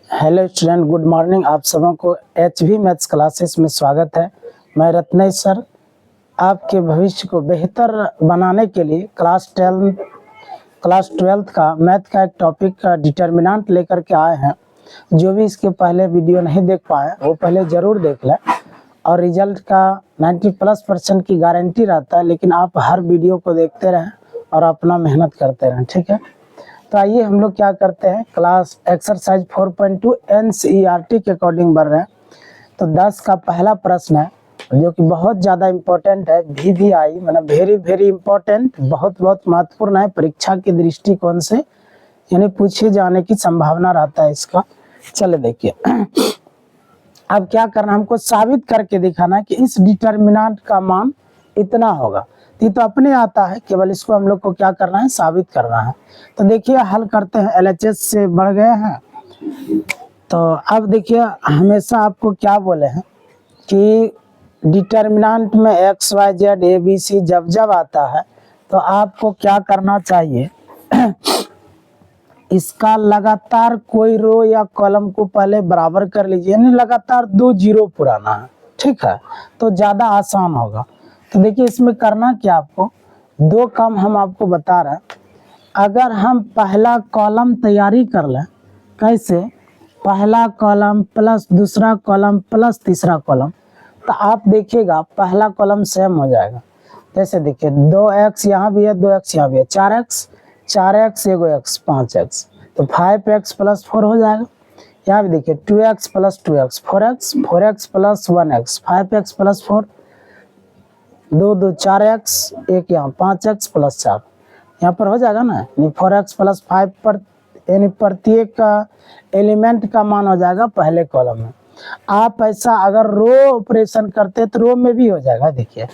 Hello student, good morning. आप सबों को HV मैथ्स क्लासेस में स्वागत है। मैं रत्नेश सर आपके भविष्य को बेहतर बनाने के लिए क्लास 12th का मैथ का एक टॉपिक का डिटर्मिनेंट लेकर के आए हैं। जो भी इसके पहले वीडियो नहीं देख पाए वो पहले ज़रूर देख लें और रिजल्ट का 90+% की गारंटी रहता है, लेकिन आप हर वीडियो को देखते रहें और अपना मेहनत करते रहें, ठीक है। तो आइए हम लोग क्या करते हैं, क्लास एक्सरसाइज 4.2 NCERT के अकॉर्डिंग बढ़ रहे हैं। तो 10 का पहला प्रश्न है जो कि बहुत ज़्यादा इम्पोर्टेंट है, VVI मतलब वेरी इम्पोर्टेंट, बहुत महत्वपूर्ण है परीक्षा के दृष्टिकोण से, यानी पूछे जाने की संभावना रहता है इसका। चले देखिए अब क्या करना, हमको साबित करके दिखाना है कि इस डिटर्मिनेंट का मान इतना होगा। ये तो अपने आता है, केवल इसको हम लोग को क्या करना है, साबित करना है। तो देखिए हल करते हैं। LHS से बढ़ गए हैं। तो अब देखिए हमेशा आपको क्या बोले हैं कि डिटर्मिनेंट में XYZ ABC जब आता है तो आपको क्या करना चाहिए इसका लगातार कोई रो या कॉलम को पहले बराबर कर लीजिए, यानी लगातार 2 जीरो पुराना है, ठीक है, तो ज़्यादा आसान होगा। तो देखिए इसमें करना क्या, आपको दो काम हम आपको बता रहे हैं। अगर हम पहला कॉलम तैयारी कर लें, कैसे, पहला कॉलम प्लस दूसरा कॉलम प्लस तीसरा कॉलम, तो आप देखिएगा पहला कॉलम सेम हो जाएगा। जैसे देखिए 2x यहाँ भी है, 2x यहाँ भी है, 4x एगो x 5x, तो 5x + 4 हो जाएगा। यहाँ भी देखिए 2x + 2x 4x plus 1x 5x + 4, 2 4x, एक यहाँ 5x + 4, यहाँ पर हो जाएगा ना, यानी 4x + 5 पर, यानी प्रत्येक का एलिमेंट का मान हो जाएगा पहले कॉलम में। आप ऐसा अगर रो ऑपरेशन करते तो रो में भी हो जाएगा। देखिए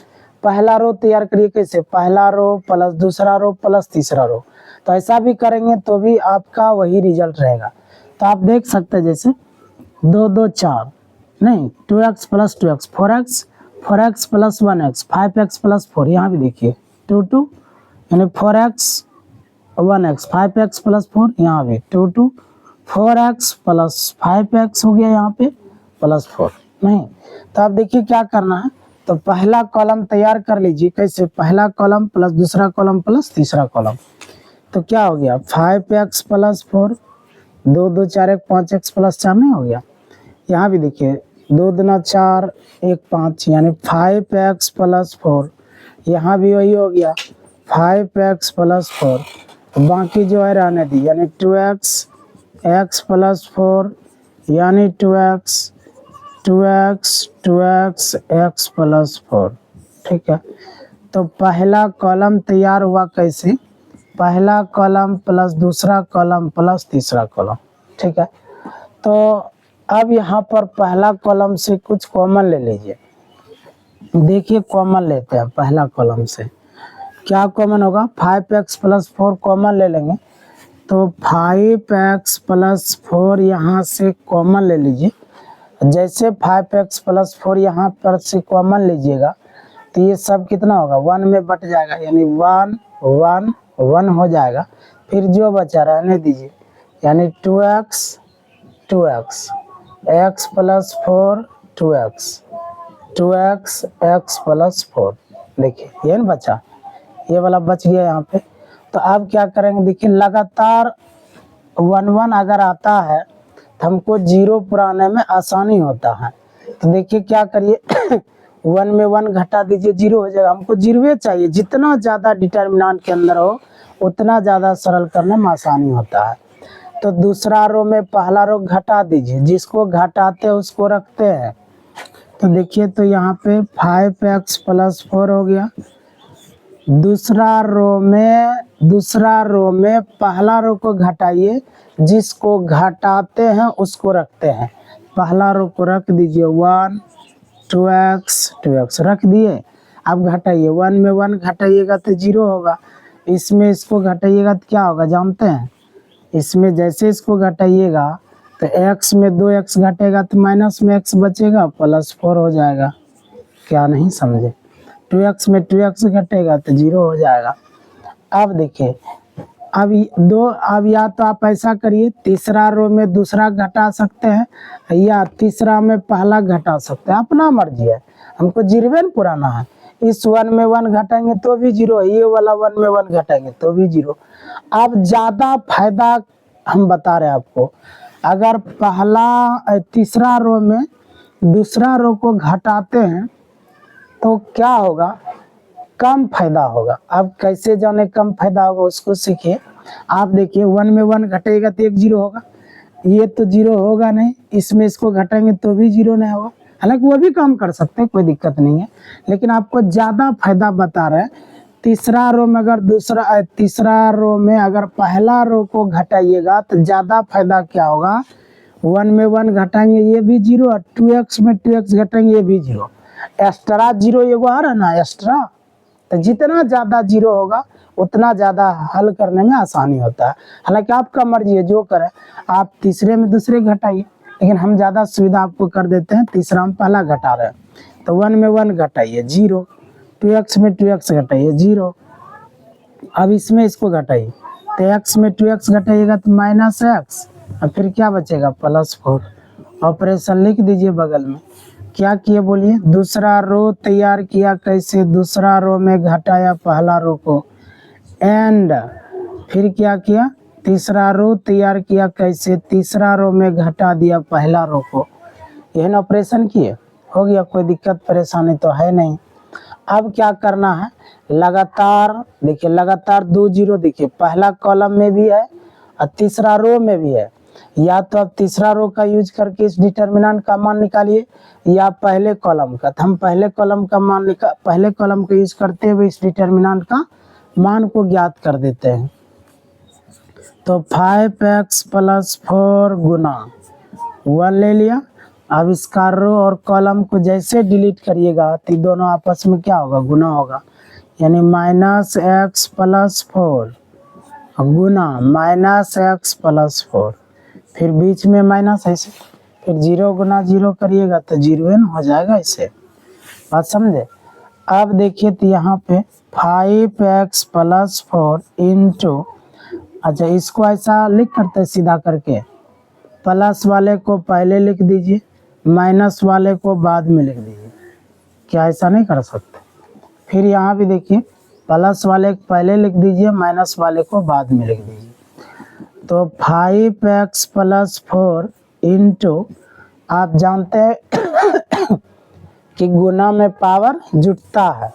पहला रो तैयार करिए, कैसे, पहला रो प्लस दूसरा रो प्लस तीसरा रो, तो ऐसा भी करेंगे तो भी आपका वही रिजल्ट रहेगा। तो आप देख सकते हैं जैसे 2 2 4 नहीं, 2x + 2x 4x + 1x 5x + 4, यहाँ भी देखिए 2 2, यानी 4x 1x 5x + 4, यहाँ भी 2 2 4x + 5x हो गया, यहाँ पे +4 नहीं। तो आप देखिए क्या करना है, तो पहला कॉलम तैयार कर लीजिए, कैसे, पहला कॉलम प्लस दूसरा कॉलम प्लस तीसरा कॉलम, तो क्या हो गया 5x + 4, 2 2 4 1 5x + 4 नहीं हो गया। यहाँ भी देखिए 2 दूना 4 1 5, यानी 5x + 4, यहाँ भी वही हो गया 5x + 4, बाकी जो है रहने दी, यानी 2x x + 4, यानी 2x x + 4, ठीक है। तो पहला कॉलम तैयार हुआ, कैसे, पहला कॉलम प्लस दूसरा कॉलम प्लस तीसरा कॉलम, ठीक है। तो अब यहाँ पर पहला कॉलम से कुछ कॉमन ले लीजिए। देखिए कॉमन लेते हैं, पहला कॉलम से क्या कॉमन होगा, 5x + 4 कॉमन ले लेंगे, तो 5x + 4 यहाँ से कॉमन ले लीजिए। जैसे 5x + 4 यहाँ पर से कॉमन लीजिएगा तो ये सब कितना होगा, 1 में बट जाएगा, यानी 1 1 1 हो जाएगा। फिर जो बचा रहने दीजिए, यानी 2x x + 4 2x x + 4, देखिए ये ना बचा, ये वाला बच गया यहाँ पे। तो अब क्या करेंगे, देखिए लगातार 1 1 अगर आता है तो हमको जीरो पुराने में आसानी होता है। तो देखिए क्या करिए 1 में 1 घटा दीजिए, जीरो हो जाएगा। हमको जीरो चाहिए, जितना ज़्यादा डिटर्मिनेंट के अंदर हो उतना ज़्यादा सरल करने में आसानी होता है। तो दूसरा रो में पहला रो घटा दीजिए, जिसको घटाते हैं उसको रखते हैं। तो देखिए तो यहाँ पे 5x + 4 हो गया। दूसरा रो में पहला रो को घटाइए, जिसको घटाते हैं उसको रखते हैं। पहला रो को रख दीजिए 1 2x रख दिए। अब घटाइए, 1 में 1 घटाइएगा तो जीरो होगा, इसमें इसको घटाइएगा तो क्या होगा जानते हैं, इसमें जैसे इसको घटाइएगा तो x में 2x घटेगा तो माइनस में x बचेगा, +4 हो जाएगा। क्या नहीं समझे, 2x में 2x घटेगा तो जीरो हो जाएगा। अब देखिए अब या तो आप ऐसा करिए, तीसरा रो में दूसरा घटा सकते हैं या तीसरा में पहला घटा सकते हैं, अपना मर्जी है, हमको जीरो न पुराना है। इस 1 में 1 घटाएंगे तो भी जीरो, ये वाला 1 में 1 घटाएंगे तो भी जीरो। अब ज्यादा फायदा हम बता रहे हैं आपको, अगर तीसरा रो में दूसरा रो को घटाते हैं तो क्या होगा, कम फायदा होगा। अब कैसे जाने कम फायदा होगा उसको सीखिए। आप देखिए 1 में 1 घटेगा तो एक जीरो होगा, ये तो जीरो होगा नहीं, इसमें इसको घटाएंगे तो भी जीरो नहीं होगा। हालांकि वो भी काम कर सकते हैं, कोई दिक्कत नहीं है, लेकिन आपको ज्यादा फायदा बता रहे हैं। तीसरा रो में अगर पहला रो को घटाइएगा तो ज्यादा फायदा क्या होगा, 1 में 1 घटाएंगे ये भी जीरो, और 2x में 2x घटाएंगे ये भी जीरो, एक्स्ट्रा जीरो एगो आ रहा है ना एक्स्ट्रा। तो जितना ज्यादा जीरो होगा उतना ज्यादा हल करने में आसानी होता है। हालांकि आपका मर्जी है, जो करें आप तीसरे में दूसरे घटाइए, लेकिन हम ज्यादा सुविधा आपको कर देते हैं, तीसरा में पहला घटा रहे हैं तो 1 में 1 घटाइए जीरो, 2x में 2x घटाइए जीरो। अब इसमें इसको घटाइए तो x में 2x घटाइएगा तो -x, और फिर क्या बचेगा +4। ऑपरेशन लिख दीजिए बगल में। क्या किए बोलिए, दूसरा रो तैयार किया, कैसे, दूसरा रो में घटाया पहला रो को, एंड फिर क्या किया, तीसरा रो तैयार किया, कैसे, तीसरा रो में घटा दिया पहला रो को। यह ऑपरेशन किए, हो गया, कोई दिक्कत परेशानी तो है नहीं। अब क्या करना है, लगातार देखिए, लगातार 2 जीरो देखिए, पहला कॉलम में भी है और तीसरा रो में भी है। या तो आप तीसरा रो का यूज करके इस डिटर्मिनेंट का मान निकालिए, या पहले कॉलम का। तो हम पहले कॉलम को यूज करते हुए इस डिटर्मिनेंट का मान को ज्ञात कर देते हैं। तो 5x + 4 गुना 1 ले लिया। अब इसका रो और कॉलम को जैसे डिलीट करिएगा तो दोनों आपस में क्या होगा, गुना होगा, यानी -x + 4 गुना -x + 4, फिर बीच में माइनस ऐसे, फिर 0 गुना 0 करिएगा तो 0 हो जाएगा। इसे बात समझे। अब देखिए तो यहाँ पे 5x + 4 इंटू, अच्छा इसको ऐसा लिख करते सीधा करके, प्लस वाले को पहले लिख दीजिए, माइनस वाले को बाद में लिख दीजिए। क्या ऐसा नहीं कर सकते? फिर यहाँ भी देखिए, प्लस वाले को पहले लिख दीजिए, माइनस वाले को बाद में लिख दीजिए। तो 5x + 4 इंटू, आप जानते हैं कि गुना में पावर जुटता है,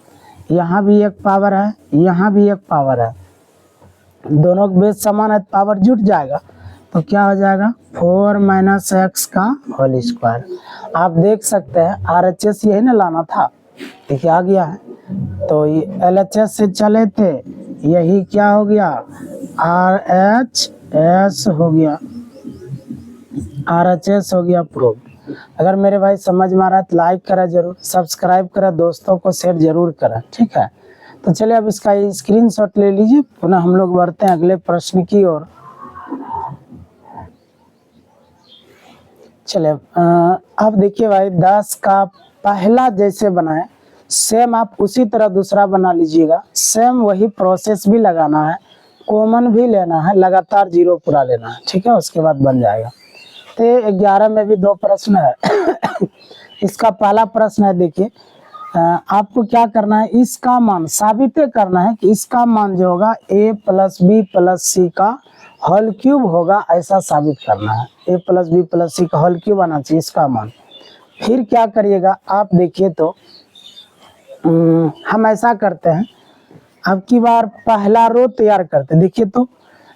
यहाँ भी एक पावर है, यहाँ भी एक पावर है, दोनों के बेस समान है, पावर जुट जाएगा। तो क्या हो जाएगा, 4 - x का होल स्क्वायर। आप देख सकते हैं RHS यही ना लाना था, देखिए आ गया है। तो ये LHS से चले थे, यही क्या हो गया, RHS हो गया, RHS हो गया प्रूफ। अगर मेरे भाई समझ में आ रहा है तो लाइक करा जरूर, सब्सक्राइब करा, दोस्तों को शेयर जरूर करा, ठीक है। तो चलिए अब इसका स्क्रीनशॉट ले लीजिए, पुनः हम लोग बढ़ते हैं अगले प्रश्न की ओर। चलिए अब देखिए भाई, 10 का पहला जैसे बनाए सेम आप उसी तरह दूसरा बना लीजिएगा। सेम वही प्रोसेस भी लगाना है, कॉमन भी लेना है, लगातार 0 पूरा लेना है, ठीक है, उसके बाद बन जाएगा। तो 11 में भी 2 प्रश्न है। इसका पहला प्रश्न है, देखिए आपको क्या करना है, इसका मान साबित करना है कि इसका मान जो होगा a + b + c का होल क्यूब होगा, ऐसा साबित करना है। a + b + c का होल क्यूब आना चाहिए इसका मान। फिर क्या करिएगा, आप देखिए तो हम ऐसा करते हैं, अब की बार पहला रो तैयार करते हैं। देखिए तो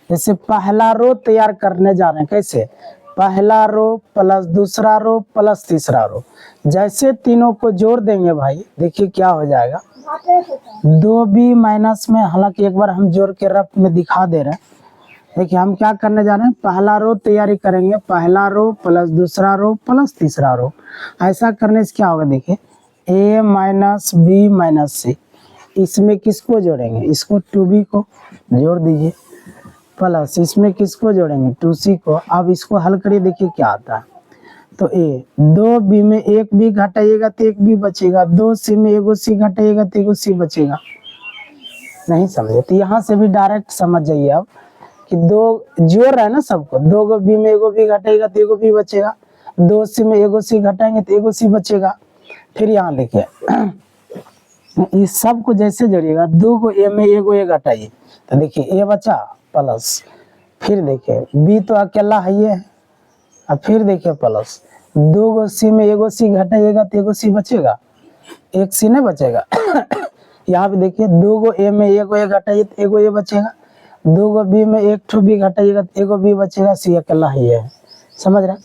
जैसे पहला रो तैयार करने जा रहे हैं, कैसे, पहला रो प्लस दूसरा रो प्लस तीसरा रो, जैसे तीनों को जोड़ देंगे भाई, देखिए क्या हो जाएगा, 2b माइनस में, हालांकि एक बार हम जोड़ के रफ में दिखा दे रहे हैं। देखिए हम क्या करने जा रहे हैं, पहला रो तैयारी करेंगे, पहला रो प्लस दूसरा रो प्लस तीसरा रो। ऐसा करने से क्या होगा, देखिए a - b - c, इसमें किसको जोड़ेंगे, इसको 2b को जोड़ दीजिए, प्लस इसमें किसको जोड़ेंगे, 2c को। अब इसको हल करिए, देखिए क्या आता है। तो a 2b में एक b घटाइएगा तो एक b बचेगा, 2c में एगो c घटाइएगा तो एगो c बचेगा। नहीं समझे तो यहाँ से भी डायरेक्ट समझ जाइए। अब कि दो जोड़ रहा है ना सबको, 2 गो बी में एगो बी घटाएगा तो एगो बी बचेगा, 2 सी में एगो सी घटाएंगे तो एगो सी बचेगा। फिर यहाँ देखिए इस सब को जैसे जोड़िएगा, 2 को ए में एगो ए घटाइए तो देखिए ए बचा प्लस, फिर देखिए बी तो अकेला है ये, अब फिर देखिए प्लस, 2 गो सी में एगो सी घटाइएगा तो एगो सी बचेगा, एक सी नहीं बचेगा। यहाँ पे देखिए 2 गो ए में एगो ए घटाइए तो एगो ए बचेगा, 2 गो बी में एक ठो बी घटाइएगा तो एगो बी बचेगा, सी अकेला ही है। समझ रहे?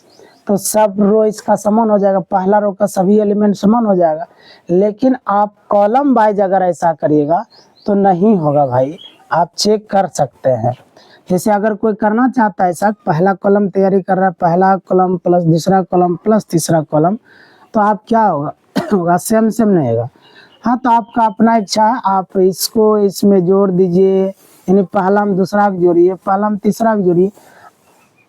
तो सब रो इसका समान हो जाएगा, पहला रो का सभी एलिमेंट समान हो जाएगा। लेकिन आप कॉलम वाइज अगर ऐसा करिएगा तो नहीं होगा भाई, आप चेक कर सकते हैं। जैसे अगर कोई करना चाहता है ऐसा, पहला कॉलम तैयारी कर रहा है, पहला कॉलम प्लस दूसरा कॉलम प्लस तीसरा कॉलम, तो आप क्या होगा होगा सेम नहीं होगा। हाँ, तो आपका अपना इच्छा है, आप इसको इसमें जोड़ दीजिए, यानी पहला में दूसरा को जोड़िए, पहला में तीसरा को जोड़िए,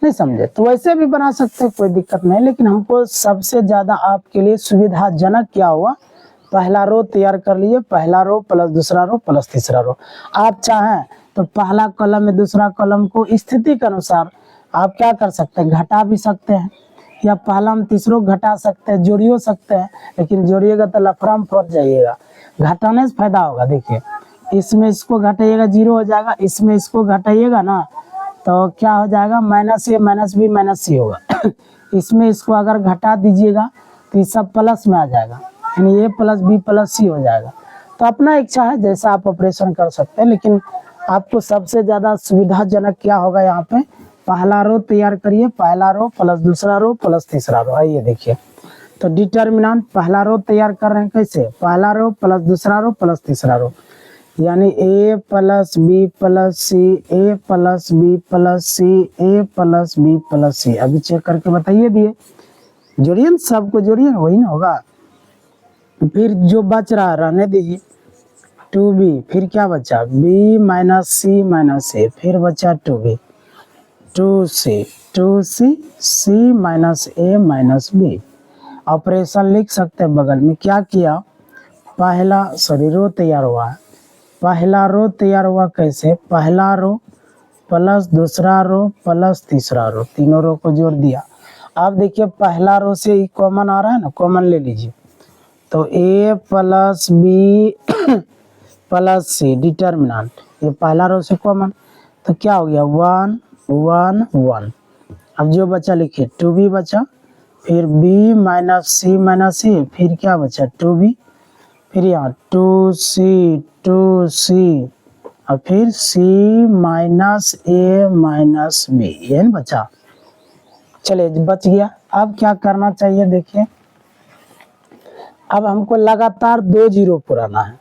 नहीं समझे तो वैसे भी बना सकते हैं, कोई दिक्कत नहीं। लेकिन हमको सबसे ज्यादा आपके लिए सुविधाजनक क्या हुआ, पहला रो तैयार कर लिए, पहला रो प्लस दूसरा रो प्लस तीसरा रो। आप चाहें तो पहला कॉलम में दूसरा कॉलम को स्थिति के अनुसार आप क्या कर सकते हैं, घटा भी सकते हैं, या पहला में तीसरों घटा सकते हैं, जोड़ियो सकते हैं। लेकिन जोड़िएगा तो लफड़ा में फंस जाइएगा, घटाने से फायदा होगा। देखिए इसमें इसको घटाइएगा 0 हो जाएगा, इसमें इसको घटाइएगा ना तो क्या हो जाएगा, माइनस ए माइनस बी माइनस सी होगा। इसमें इसको अगर घटा दीजिएगा तो ये सब प्लस में आ जाएगा, यानी ए प्लस बी प्लस सी हो जाएगा। तो अपना इच्छा है, जैसा आप ऑपरेशन कर सकते हैं। लेकिन आपको सबसे ज्यादा सुविधाजनक क्या होगा, यहाँ पे पहला रो तैयार करिए, पहला रो प्लस दूसरा रो प्लस तीसरा रो। आइए देखिए, तो डिटर्मिनेंट पहला रो तैयार कर रहे हैं कैसे, पहला रो प्लस दूसरा रो प्लस तीसरा रो, यानी ए प्लस बी प्लस सी, ए प्लस बी प्लस सी, ए प्लस बी प्लस सी। अभी चेक करके बताइए, दिए जोड़िए, सबको जोड़िए, वही ना होगा। फिर जो बच रहा है रहने दीजिए, 2b, फिर क्या बचा, b माइनस सी माइनस ए, फिर बचा 2b, 2c, c माइनस ए माइनस बी। ऑपरेशन लिख सकते हैं बगल में। क्या किया, पहला रो तैयार हुआ है, पहला रो तैयार हुआ कैसे, पहला रो प्लस दूसरा रो प्लस तीसरा रो, तीनों रो को जोड़ दिया। अब देखिए पहला रो से कॉमन आ रहा है ना, कॉमन ले लीजिए, तो a plus B plus C determinant, ये पहला रो से कॉमन, तो क्या हो गया 1 1 1। अब जो बचा लिखिए 2b बचा, फिर b माइनस सी माइनस ए, फिर क्या बचा 2b, फिर यहाँ 2c और फिर c माइनस ए माइनस बी, ये बचा। चलिए बच गया। अब क्या करना चाहिए, देखिए अब हमको लगातार 2 जीरो पुराना है,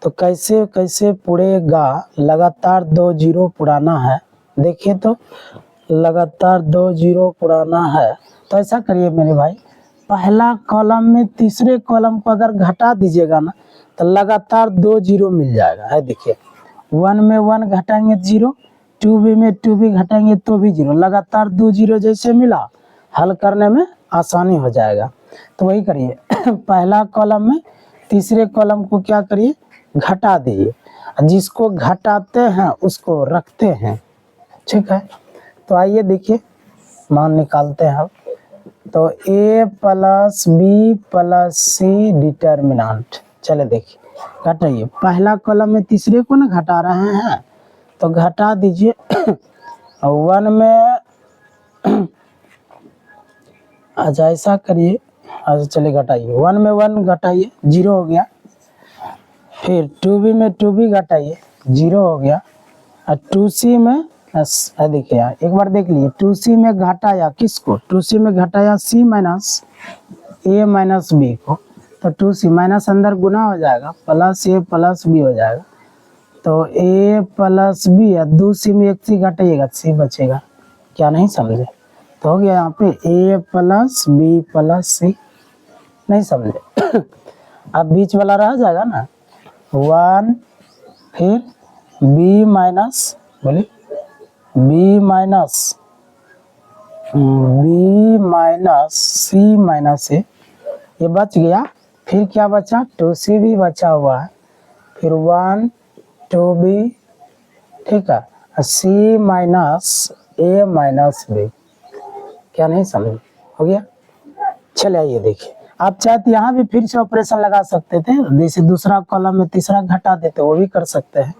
तो कैसे कैसे पुड़ेगा, लगातार 2 जीरो पुराना है। देखिए तो लगातार 2 जीरो पुराना है, तो ऐसा करिए मेरे भाई, पहला कॉलम में तीसरे कॉलम को अगर घटा दीजिएगा ना तो लगातार 2 जीरो मिल जाएगा। है देखिए 1 में 1 घटाएंगे 0, 2b में 2b घटाएंगे तो भी 0, लगातार 2 जीरो जैसे मिला, हल करने में आसानी हो जाएगा। तो वही करिए, पहला कॉलम में तीसरे कॉलम को क्या करिए, घटा दीजिए, जिसको घटाते हैं उसको रखते हैं, ठीक है। तो आइए देखिए मान निकालते हैं अब। तो a plus B plus C determinant, चले देखिए घटाइए, पहला कॉलम में तीसरे को ना घटा रहे हैं, तो घटा दीजिए। 1 में अच्छा ऐसा करिए, अच्छा चलिए घटाइए, 1 में 1 घटाइए 0 हो गया, फिर 2b में 2b घटाइए 0 हो गया, और 2c में देखिए यार एक बार देख लीजिए, 2c में घटाया किसको, 2c में घटाया c माइनस ए माइनस बी को, तो 2c माइनस अंदर गुना हो जाएगा, प्लस ए प्लस बी हो जाएगा, तो a प्लस बी है, 2c में एक c घटाइएगा c बचेगा। क्या नहीं समझे, तो हो गया यहाँ पे a प्लस बी प्लस सी, नहीं समझे। अब बीच वाला रह जाएगा ना 1, फिर b माइनस, बोलिए b माइनस सी माइनस ए, ये बच गया। फिर क्या बचा, 2c भी बचा हुआ है, फिर 1 2b, ठीक है, सी माइनस ए माइनस बी, क्या नहीं समझ हो गया। चले आइए देखिए, आप चाहे तो यहाँ भी फिर से ऑपरेशन लगा सकते थे, जैसे दूसरा कॉलम में तीसरा घटा देते वो भी कर सकते हैं।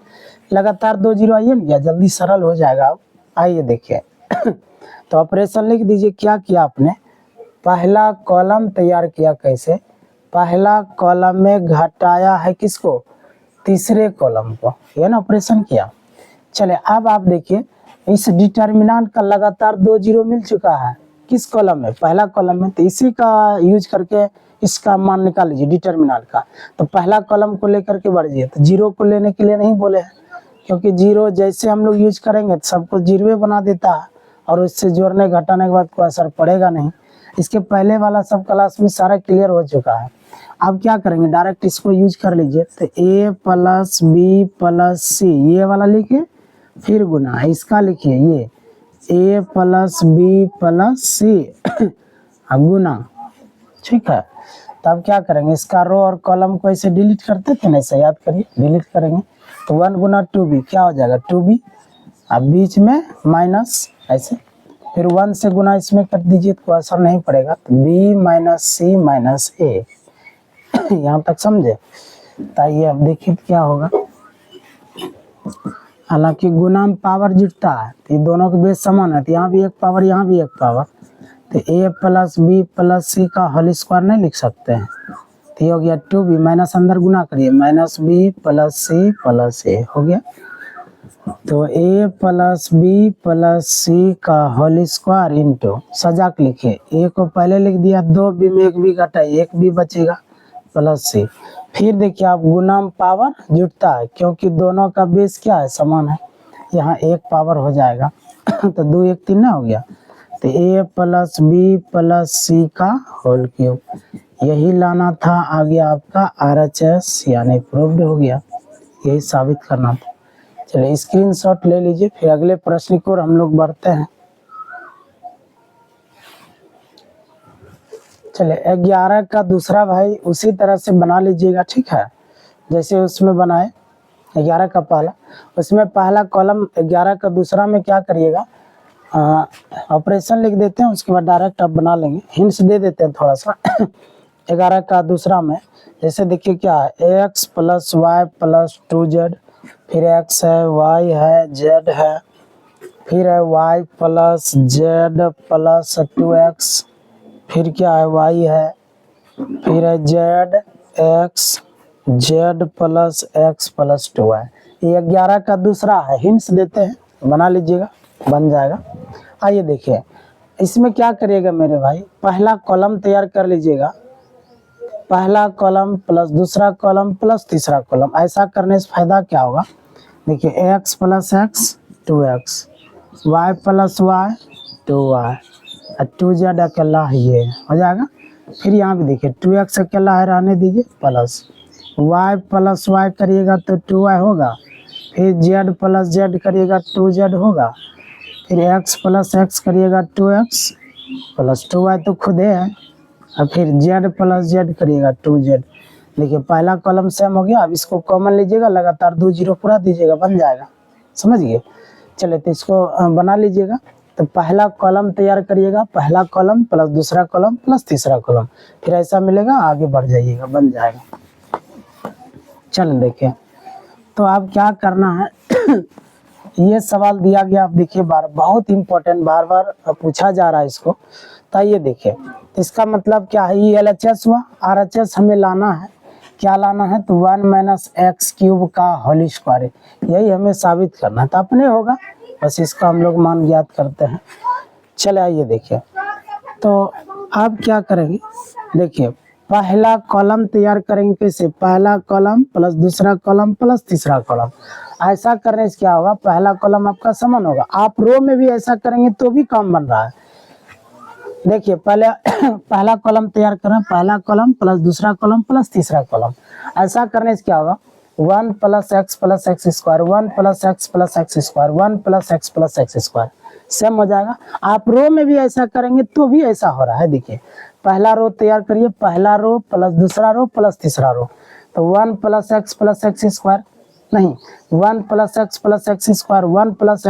लगातार 2 जीरो आइए ना, जल्दी सरल हो जाएगा। अब आइए देखिए तो ऑपरेशन लिख दीजिए। क्या किया आपने, पहला कॉलम तैयार किया, कैसे, पहला कॉलम में घटाया है किसको, तीसरे कॉलम को, ये ना ऑपरेशन किया। चले अब आप देखिए इस डिटर्मिनेंट का लगातार 2 जीरो मिल चुका है किस कॉलम में, पहला कॉलम में, तो इसी का यूज करके इसका मान निकाल लीजिए डिटर्मिनेंट का। तो पहला कॉलम को लेकर के बढ़िए, तो जीरो को लेने के लिए नहीं बोले हैं, क्योंकि जीरो जैसे हम लोग यूज करेंगे तो सबको जीरो बना देता है और उससे जोड़ने घटाने के बाद कोई असर पड़ेगा नहीं। इसके पहले वाला सब क्लास में सारा क्लियर हो चुका है। अब क्या करेंगे, डायरेक्ट इसको यूज कर लीजिए। तो ए प्लस बी प्लस सी, ये वाला लिखिए, फिर गुना इसका लिखिए, ये ए प्लस बी प्लस सी गुना, ठीक है। तब क्या करेंगे, इसका रो और कॉलम को ऐसे डिलीट करते थे ना, ऐसे याद करिए, डिलीट करेंगे तो 1 गुना 2b क्या हो जाएगा 2b, अब बीच में माइनस ऐसे, फिर 1 से गुना इसमें कर दीजिए तो असर नहीं पड़ेगा, तो b माइनस सी माइनस ए यहाँ तक समझे। ताइए अब देखिए क्या होगा, हालांकि गुना में पावर जुटता है तो ये दोनों के बेस समान है, तो यहाँ भी एक पावर यहाँ भी एक पावर, तो a plus B plus C का होल स्क्वायर नहीं लिख सकते हैं, तो ये हो गया 2b, माइनस अंदर गुना करिए, minus B plus C plus A हो गया। तो a plus B plus C का होल स्क्वायर इंटू, सजा के लिखिए, a को पहले लिख दिया, 2b में 1b घटाइए, 1b बचेगा प्लस सी, फिर देखिए आप गुना में पावर जुटता है क्योंकि दोनों का बेस क्या है समान है, यहाँ एक पावर हो जाएगा तो 2 1 3 ना हो गया, तो a plus B plus C का होल क्यूब, यही लाना था, आ गया आपका RHS यानी प्रूव्ड हो गया, यही साबित करना था। चलिए स्क्रीनशॉट ले लीजिए, फिर अगले प्रश्न की ओर हम लोग बढ़ते हैं। चलिए 11 का दूसरा भाई उसी तरह से बना लीजिएगा, ठीक है, जैसे उसमें बनाए 11 का पहला, उसमें पहला कॉलम 11 का दूसरा में क्या करिएगा, ऑपरेशन लिख देते हैं, उसके बाद डायरेक्ट आप बना लेंगे, हिंट्स दे देते हैं थोड़ा सा 11 का दूसरा में, जैसे देखिए क्या है, x plus Y plus 2z, फिर x है, y है, z है, फिर है y plus z plus 2x, फिर क्या है y है, फिर है z x z plus x plus 2y, ये 11 का दूसरा है, हिंट्स देते हैं, बना लीजिएगा, बन जाएगा। आइए देखिए इसमें क्या करिएगा मेरे भाई, पहला कॉलम तैयार कर लीजिएगा, पहला कॉलम प्लस दूसरा कॉलम प्लस तीसरा कॉलम, ऐसा करने से फायदा क्या होगा, देखिए x plus x 2x, y plus y 2y, 2z अकेला है, ये हो जाएगा। फिर यहाँ भी देखिए 2x अकेला है, रहने दीजिए, प्लस y प्लस y करिएगा तो 2y होगा, फिर z प्लस z करिएगा 2z होगा, फिर x प्लस x करिएगा 2x प्लस 2y तो खुद है, और फिर z प्लस z करिएगा 2z। देखिए पहला कॉलम सेम हो गया, अब इसको कॉमन लीजिएगा, लगातार 2 जीरो पूरा दीजिएगा, बन जाएगा, समझ गए। चलिए तो इसको बना लीजिएगा, तो पहला कॉलम तैयार करिएगा, पहला कॉलम प्लस दूसरा कॉलम प्लस तीसरा कॉलम, फिर ऐसा मिलेगा, आगे बढ़ जाइएगा, बन जाएगा। चलिए देखिए तो आप क्या करना है ये सवाल दिया गया, आप देखिए बहुत इंपॉर्टेंट, बार बार पूछा जा रहा है इसको, तो ये देखिए इसका मतलब क्या है, ये LHS हुआ, RHS हमें लाना है, क्या लाना है, तो 1 माइनस एक्स क्यूब का होल स्क्वायर, यही हमें साबित करना है, तो अपने होगा, बस इसका हम लोग मान ज्ञात करते हैं। चले आइए देखिए, तो आप क्या करेंगे, देखिए पहला कॉलम तैयार करेंगे, कैसे, पहला कॉलम प्लस दूसरा कॉलम प्लस तीसरा कॉलम, ऐसा करने से क्या होगा, पहला कॉलम आपका समान होगा, आप रो में भी ऐसा करेंगे तो भी काम बन रहा है। देखिए पहले पहला कॉलम तैयार करें, पहला कॉलम प्लस दूसरा कॉलम प्लस तीसरा कॉलम, ऐसा करने से क्या होगा, 1 plus x square, 1 plus x square, 1 plus x square, same हो जाएगा। आप रो में भी ऐसा करेंगे तो भी ऐसा हो रहा है, देखिए पहला रो तैयार करिए, पहला रो प्लस दूसरा रो प्लस तीसरा रो, तो 1 प्लस एक्स स्क्वायर नहीं, 1 plus x square, 1 plus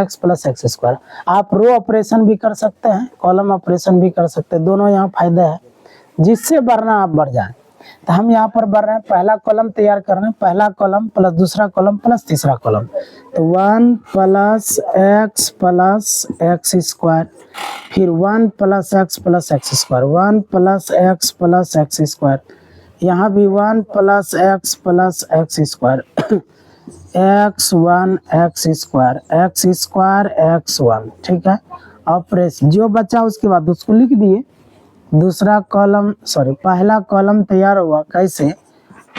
x square. आप रो ऑपरेशन भी कर सकते हैं, कॉलम ऑपरेशन भी कर सकते हैं, दोनों यहाँ फायदा है। जिससे बढ़ना आप बढ़ जाए। तो हम यहाँ पर बढ़ रहे हैं, पहला कॉलम तैयार कर रहे हैं, पहला कॉलम प्लस दूसरा कॉलम प्लस तीसरा कॉलम। तो 1 प्लस एक्स स्क्वायर, फिर 1 plus x square, 1 plus x square, यहाँ भी 1 plus x square, x1 x square x1, ठीक है। ऑपरेशन जो बचा उसके बाद उसको लिख दिए। दूसरा कॉलम पहला कॉलम तैयार हुआ, कैसे?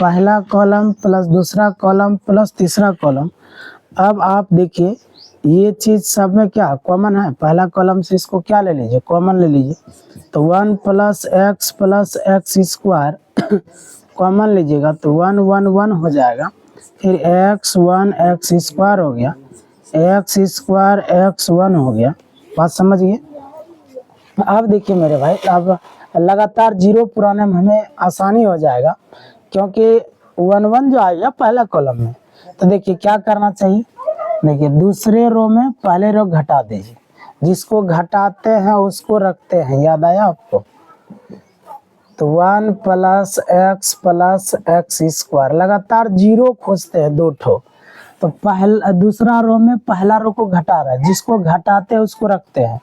पहला कॉलम प्लस दूसरा कॉलम प्लस तीसरा कॉलम। अब आप देखिए ये चीज सब में क्या कॉमन है, पहला कॉलम से इसको क्या ले लीजिए, कॉमन ले लीजिए। तो 1 प्लस एक्स स्क्वायर कॉमन लीजिएगा तो 1 1 1 हो जाएगा। फिर x1 एक्स स्क्वायर हो गया, एक्स स्क्वायर x1 हो गया। बात समझिए। अब देखिए मेरे भाई, अब लगातार जीरो पुराने में हमें आसानी हो जाएगा, क्योंकि 1 1 जो आएगा पहला कॉलम में। तो देखिए क्या करना चाहिए, देखिए दूसरे रो में पहले रो घटा दीजिए, जिसको घटाते हैं उसको रखते हैं, याद आया आपको? तो 1 प्लस एक्स स्क्वायर, लगातार जीरो खोजते हैं दो ठो। तो पहला दूसरा रो में पहला रो को घटा रहा है, जिसको घटाते हैं उसको रखते हैं।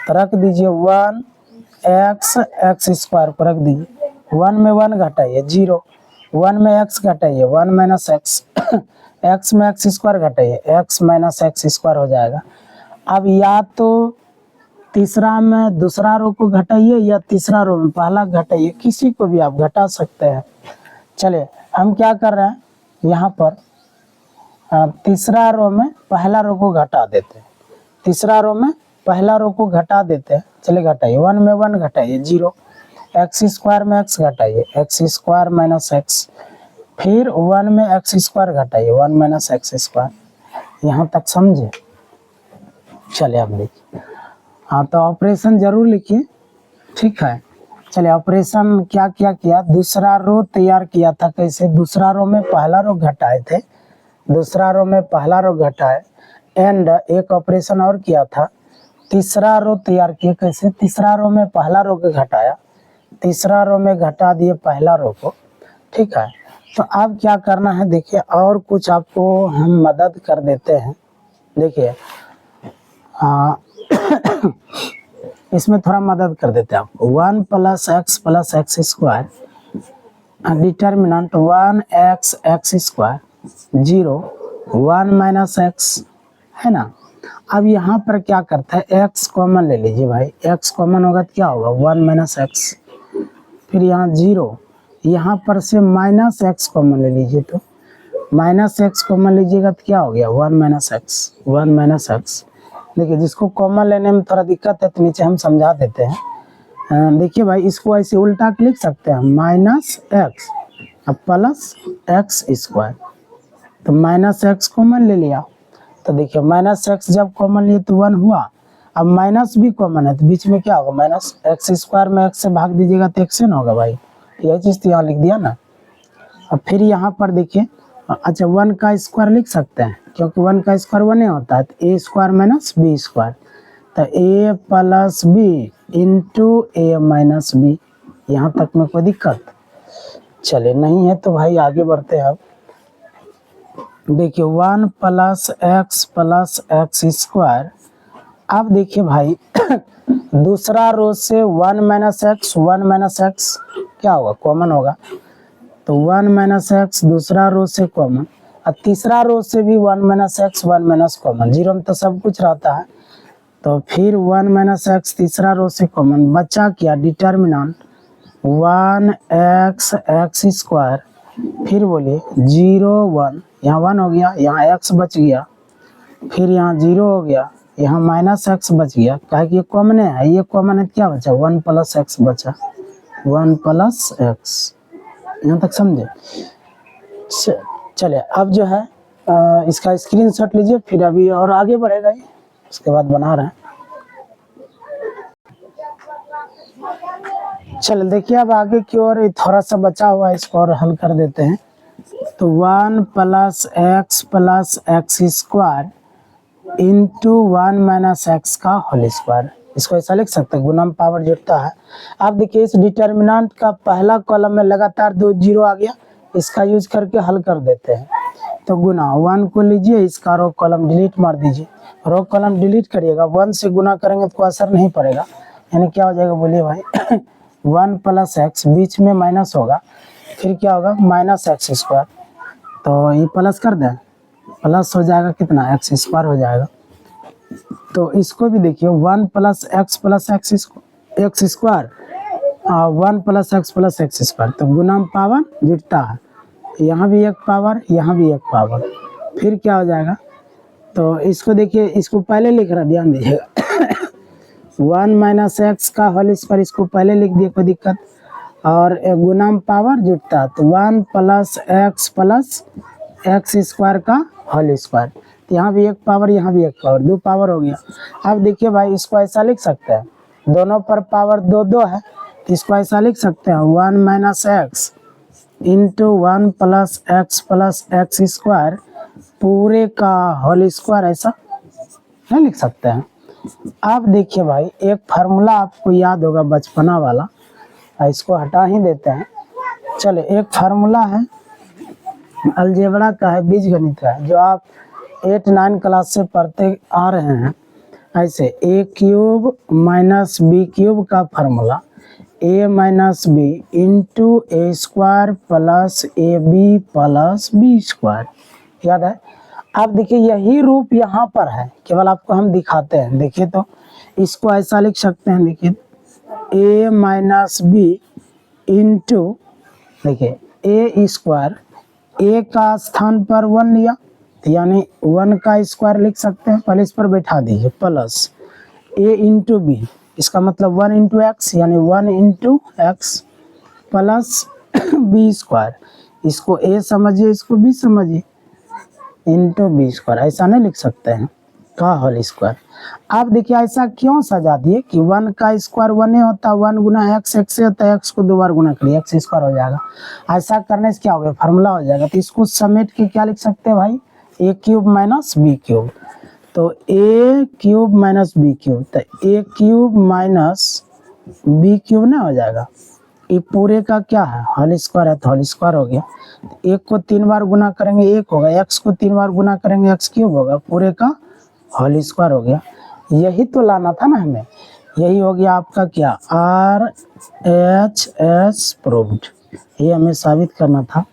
तो रख दीजिए 1 एक्स स्क्वायर को रख दीजिए, 1 में 1 घटाइए 0, 1 में x घटाइए 1 माइनस एक्स, एक्स में एक्स स्क्वायर घटाइए x माइनस एक्स स्क्वायर हो जाएगा। अब या तो तीसरा में दूसरा रो को घटाइए या तीसरा रो में पहला घटाइए, किसी को भी आप घटा सकते हैं। चलिए हम क्या कर रहे हैं, यहाँ पर तीसरा रो में पहला रो को घटा देते हैं, तीसरा रो में पहला रो को घटा देते हैं। चलिए घटाइए, 1 में 1 घटाइए 0, एक्स स्क्वायर में x घटाइए एक्स स्क्वायर माइनस एक्स, फिर 1 में एक्स स्क्वायर घटाइए 1 माइनस एक्स स्क्वायर। यहाँ तक समझे? चलिए अब देखिए, हाँ तो ऑपरेशन जरूर लिखिए, ठीक है। चलिए ऑपरेशन क्या क्या किया, दूसरा रो तैयार किया था, कैसे? दूसरा रो में पहला रो घटाए थे, दूसरा रो में पहला रो घटाए, एंड एक ऑपरेशन और किया था, तीसरा रो तैयार किया, कैसे? तीसरा रो में पहला रो को घटाया, तीसरा रो में घटा दिए पहला रो को, ठीक है। तो अब क्या करना है, देखिए और कुछ आपको हम मदद कर देते हैं। देखिए इसमें थोड़ा मदद कर देते हैं आपको। 1 plus x square, determinant 1 x square 0, 1 minus x, है ना। अब यहाँ पर क्या करता है, x कॉमन ले लीजिए भाई, x कॉमन होगा तो क्या होगा 1 माइनस एक्स, फिर यहाँ 0, यहाँ पर से माइनस एक्स कॉमन ले लीजिए, तो माइनस एक्स कॉमन लीजिएगा तो क्या हो गया 1 माइनस एक्स। देखिए जिसको कॉमन लेने में थोड़ा दिक्कत है तो नीचे हम समझा देते हैं। देखिए भाई इसको ऐसे उल्टा लिख सकते हैं, माइनस एक्स अब प्लस एक्स स्क्वायर, तो माइनस एक्स कॉमन ले लिया। तो देखिए माइनस एक्स जब कॉमन लिए तो 1 हुआ, अब माइनस भी कॉमन है तो बीच में क्या होगा, माइनस एक्स स्क्वायर में एक्स से भाग दीजिएगा तो एक्स न होगा भाई, यह चीज़ तो यहाँ लिख दिया ना। अब फिर यहाँ पर देखिए, अच्छा 1 का स्क्वायर लिख सकते हैं, क्योंकि 1 का स्क्वायर 1 ही होता है, तो ए स्क्वायर माइनस बी स्क्वायर, तो ए प्लस बी इंटू ए माइनस बी। यहाँ तक में कोई दिक्कत? चले नहीं है तो भाई आगे बढ़ते हैं। अब देखिए 1 प्लस एक्स स्क्वायर, अब देखिए भाई दूसरा रो से 1 माइनस एक्स क्या होगा, कॉमन होगा, तो 1 माइनस एक्स दूसरा रो से कॉमन, और तीसरा रो से भी 1 माइनस एक्स कॉमन, जीरो में तो सब कुछ रहता है। तो फिर 1 माइनस एक्स तीसरा रो से कॉमन, बचा क्या, डिटर्मिनेंट 1 एक्स स्क्वायर, फिर बोलिए 0 1, यहाँ 1 हो गया, यहाँ x बच गया, फिर यहाँ 0 हो गया, यहाँ माइनस एक्स बच गया, कहे कि ये कॉमन है, ये कॉमन है, क्या बचा 1 प्लस एक्स बचा, 1 प्लस एक्स। यहाँ तक समझे? चलिए अब जो है इसका स्क्रीनशॉट लीजिए, फिर अभी और आगे बढ़ेगा ये, उसके बाद बना रहे हैं। चलिए देखिए अब आगे की ओर थोड़ा सा बचा हुआ है, इसको और हल कर देते हैं। तो 1 plus x square into 1 minus x का होल स्क्वायर, इसको ऐसा लिख सकते हैं, गुना में पावर जुड़ता है। अब देखिए इस डिटर्मिनेंट का पहला कॉलम में लगातार 2 जीरो आ गया, इसका यूज करके हल कर देते हैं। तो गुना 1 को लीजिए, इसका रो कॉलम डिलीट मार दीजिए, रो कॉलम डिलीट करिएगा, 1 से गुना करेंगे तो कोई असर नहीं पड़ेगा, यानी क्या हो जाएगा बोलिए भाई 1 प्लस एक्स, बीच में माइनस होगा, फिर क्या होगा माइनस एक्स स्क्वायर, तो ये प्लस कर दें, प्लस हो जाएगा कितना एक्स स्क्वायर हो जाएगा। तो इसको भी देखिए 1 plus x square 1 plus x square, तो गुना में पावर जुड़ता है, यहाँ भी एक पावर यहाँ भी एक पावर, फिर क्या हो जाएगा, तो इसको देखिए, इसको पहले लिख रहा, ध्यान दीजिएगा 1 माइनस एक्स का होल स्क्वायर, इसको पहले लिख दिए कोई दिक्कत, और गुना में पावर जुड़ता है, तो 1 प्लस एक्स स्क्वायर का होल स्क्वायर, तो यहाँ भी एक पावर यहाँ भी एक पावर, 2 पावर हो गया। अब देखिए भाई इसको ऐसा लिख सकते हैं, दोनों पर पावर 2 है, तो इसको ऐसा लिख सकते हैं 1 minus x into 1 plus x square पूरे का होल स्क्वायर, ऐसा नहीं लिख सकते हैं। अब देखिए भाई एक फार्मूला आपको याद होगा बचपना वाला, इसको हटा ही देते हैं, चले एक फार्मूला है अलजेब्रा का है, बीजगणित का है, जो आप 8-9 क्लास से पढ़ते आ रहे हैं। ऐसे A cube minus B cube का formula A minus B into A square plus A B plus B square, याद है। अब देखिए यही रूप यहाँ पर है, केवल आपको हम दिखाते हैं, देखिए तो इसको ऐसा लिख सकते हैं, देखिए ए माइनस बी इंटू, देखिए ए स्क्वायर, ए का स्थान पर 1 लिया, यानी 1 का स्क्वायर लिख सकते हैं, पहले इस पर बैठा दीजिए, प्लस ए इंटू बी, इसका मतलब 1 इंटू एक्स, यानी 1 into X plus B square, इसको ए समझिए इसको बी समझिए, इंटू बी स्क्वायर, ऐसा नहीं लिख सकते हैं का होल स्क्वायर। आप देखिए ऐसा क्यों सजा दिए कि 1 का स्क्वायर 1 होता है, 1 गुना एक्स एक्स से होता है, एक्स को 2 बार गुना करिए एक्स स्क्वायर हो जाएगा, ऐसा करने से क्या हो गया फार्मूला हो जाएगा। तो इसको समेट के क्या लिख सकते हैं भाई, ए क्यूब माइनस बी क्यूब, तो ए क्यूब माइनस बी क्यूब, तो ए क्यूब माइनस बी क्यूब ना हो जाएगा, ये पूरे का क्या है होल स्क्वायर है, तो होल स्क्वायर हो गया। एक को 3 बार गुना करेंगे 1 होगा, एक्स को 3 बार गुना करेंगे एक्स क्यूब होगा, पूरे का होल स्क्वायर हो गया। यही तो लाना था ना हमें, यही हो गया आपका क्या RHS प्रूव्ड, ये हमें साबित करना था।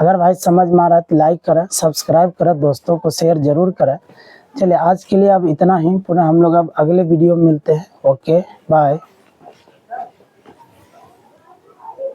अगर भाई समझ में आ रहा है तो लाइक करें, सब्सक्राइब करें, दोस्तों को शेयर जरूर करें। चलिए आज के लिए अब इतना ही, पुनः हम लोग अब अगले वीडियो में मिलते हैं। Okay bye.